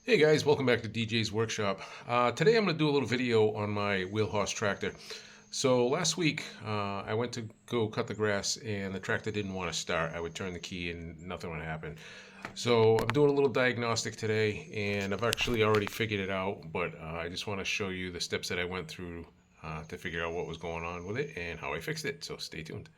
Hey guys, welcome back to DJ's Workshop. Today I'm going to do a little video on my Wheel Horse tractor. So last week I went to go cut the grass and the tractor didn't want to start. I would turn the key and nothing would happen. So I'm doing a little diagnostic today and I've actually already figured it out, but I just want to show you the steps that I went through to figure out what was going on with it and how I fixed it. So stay tuned.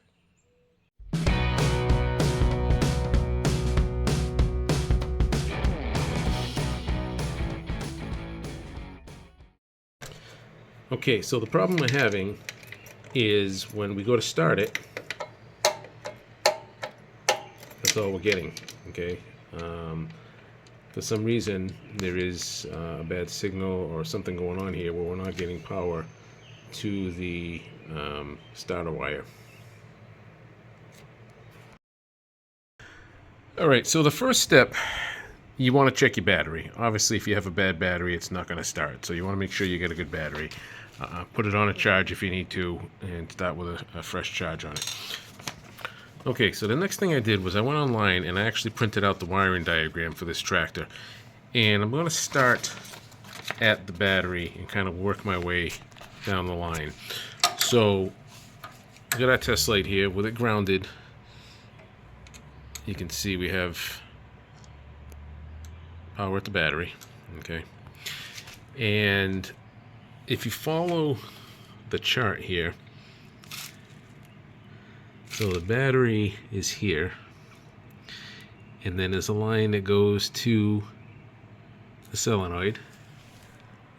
Okay, so the problem I'm having is when we go to start it, that's all we're getting. Okay, for some reason there is a bad signal or something going on here where we're not getting power to the starter wire. All right, so the first step, you want to check your battery. Obviously, if you have a bad battery, it's not going to start. So you want to make sure you get a good battery. Put it on a charge if you need to, and start with a fresh charge on it. Okay, so the next thing I did was I went online and I actually printed out the wiring diagram for this tractor. And I'm going to start at the battery and kind of work my way down the line. So, I got our test light here with it grounded. You can see we have power at the battery. Okay. And if you follow the chart here, so the battery is here, and then there's a line that goes to the solenoid,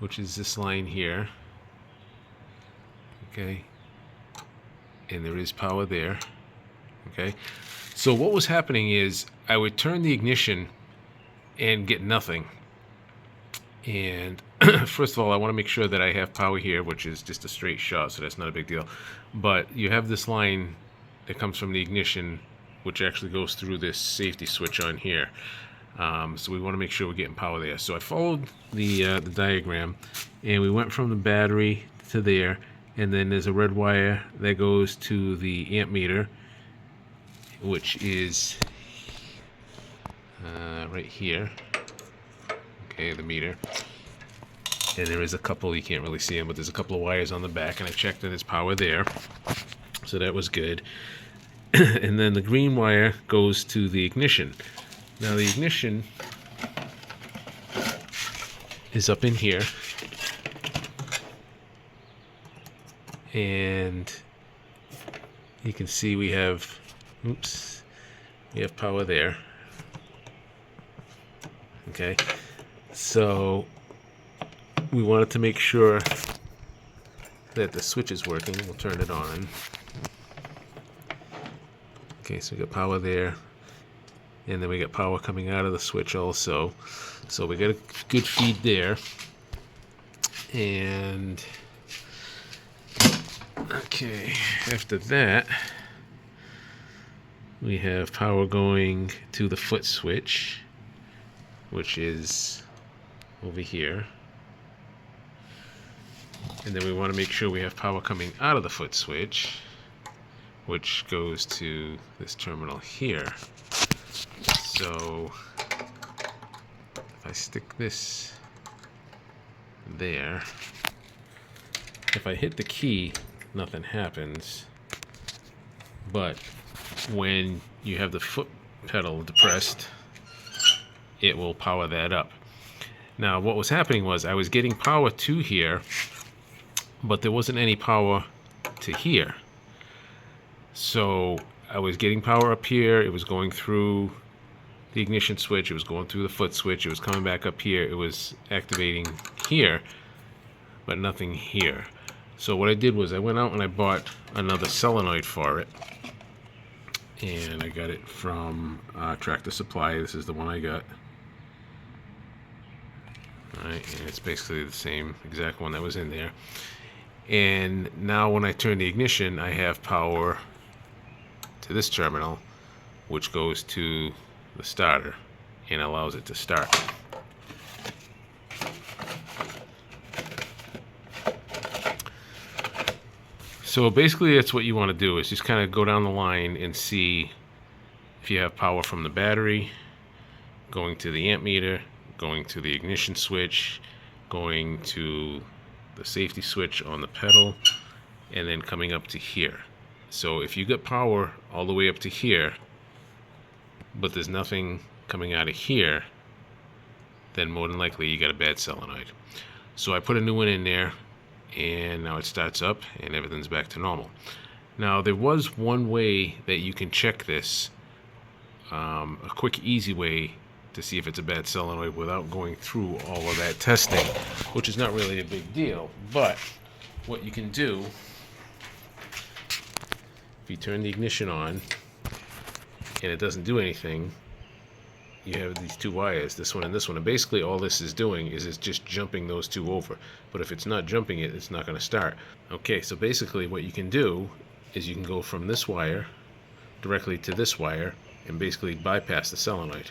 which is this line here. Okay, and there is power there. Okay, so what was happening is I would turn the ignition and get nothing. And first of all, I want to make sure that I have power here, which is just a straight shot, so that's not a big deal. But you have this line that comes from the ignition, which actually goes through this safety switch on here. So we want to make sure we're getting power there. So I followed the diagram, and we went from the battery to there, and then there's a red wire that goes to the amp meter, which is right here. Okay, the meter. And there is a couple, you can't really see them, but there's a couple of wires on the back, and I checked that there's power there. So that was good. And then the green wire goes to the ignition. Now the ignition is up in here. And you can see we have, we have power there. Okay. So we wanted to make sure that the switch is working. We'll turn it on. Okay, so we got power there, and then we got power coming out of the switch also. So we got a good feed there. And okay, after that, we have power going to the foot switch, which is over here. And then we want to make sure we have power coming out of the foot switch, which goes to this terminal here. So if I stick this there, if I hit the key, nothing happens. But when you have the foot pedal depressed, it will power that up. Now what was happening was I was getting power to here, but there wasn't any power to here. So I was getting power up here, it was going through the ignition switch, it was going through the foot switch, it was coming back up here, it was activating here, but nothing here. So what I did was I went out and I bought another solenoid for it. And I got it from Tractor Supply. This is the one I got. Alright, and it's basically the same exact one that was in there. And now when I turn the ignition, I have power to this terminal, which goes to the starter and allows it to start. So basically that's what you want to do, is just kind of go down the line and see if you have power from the battery going to the amp meter, going to the ignition switch, going to the safety switch on the pedal, and then coming up to here. So if you get power all the way up to here, but there's nothing coming out of here, then more than likely you got a bad solenoid. So I put a new one in there, and now it starts up and everything's back to normal. Now there was one way that you can check this, a quick easy way to see if it's a bad solenoid without going through all of that testing, which is not really a big deal. But what you can do, if you turn the ignition on and it doesn't do anything, you have these two wires, this one and this one, and basically all this is doing is it's just jumping those two over. But if it's not jumping it, it's not going to start. Okay, so basically what you can do is you can go from this wire directly to this wire and basically bypass the solenoid.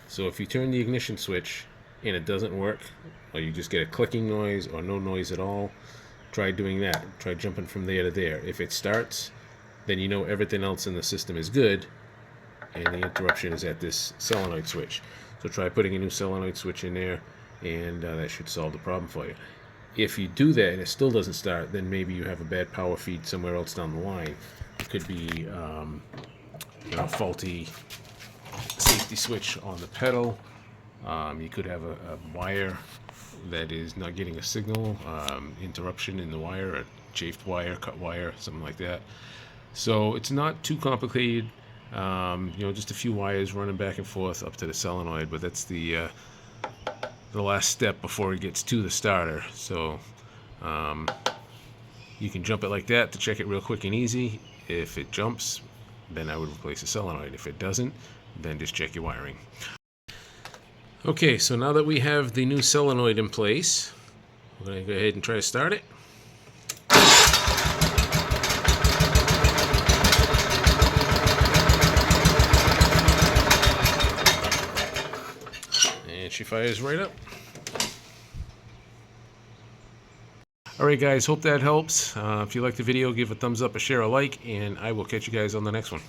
So if you turn the ignition switch and it doesn't work, or you just get a clicking noise or no noise at all, try doing that. Try jumping from there to there. If it starts, then you know everything else in the system is good and the interruption is at this solenoid switch. So try putting a new solenoid switch in there, and that should solve the problem for you. If you do that and it still doesn't start, then maybe you have a bad power feed somewhere else down the line. It could be faulty safety switch on the pedal. You could have a wire that is not getting a signal, interruption in the wire, a chafed wire, cut wire, something like that. So it's not too complicated. Just a few wires running back and forth up to the solenoid, but that's the last step before it gets to the starter. So you can jump it like that to check it real quick and easy. If it jumps, then I would replace the solenoid. If it doesn't, then just check your wiring. Okay, so now that we have the new solenoid in place, we're going to go ahead and try to start it. And she fires right up. Alright guys, hope that helps. If you liked the video, give a thumbs up, a share, a like, and I will catch you guys on the next one.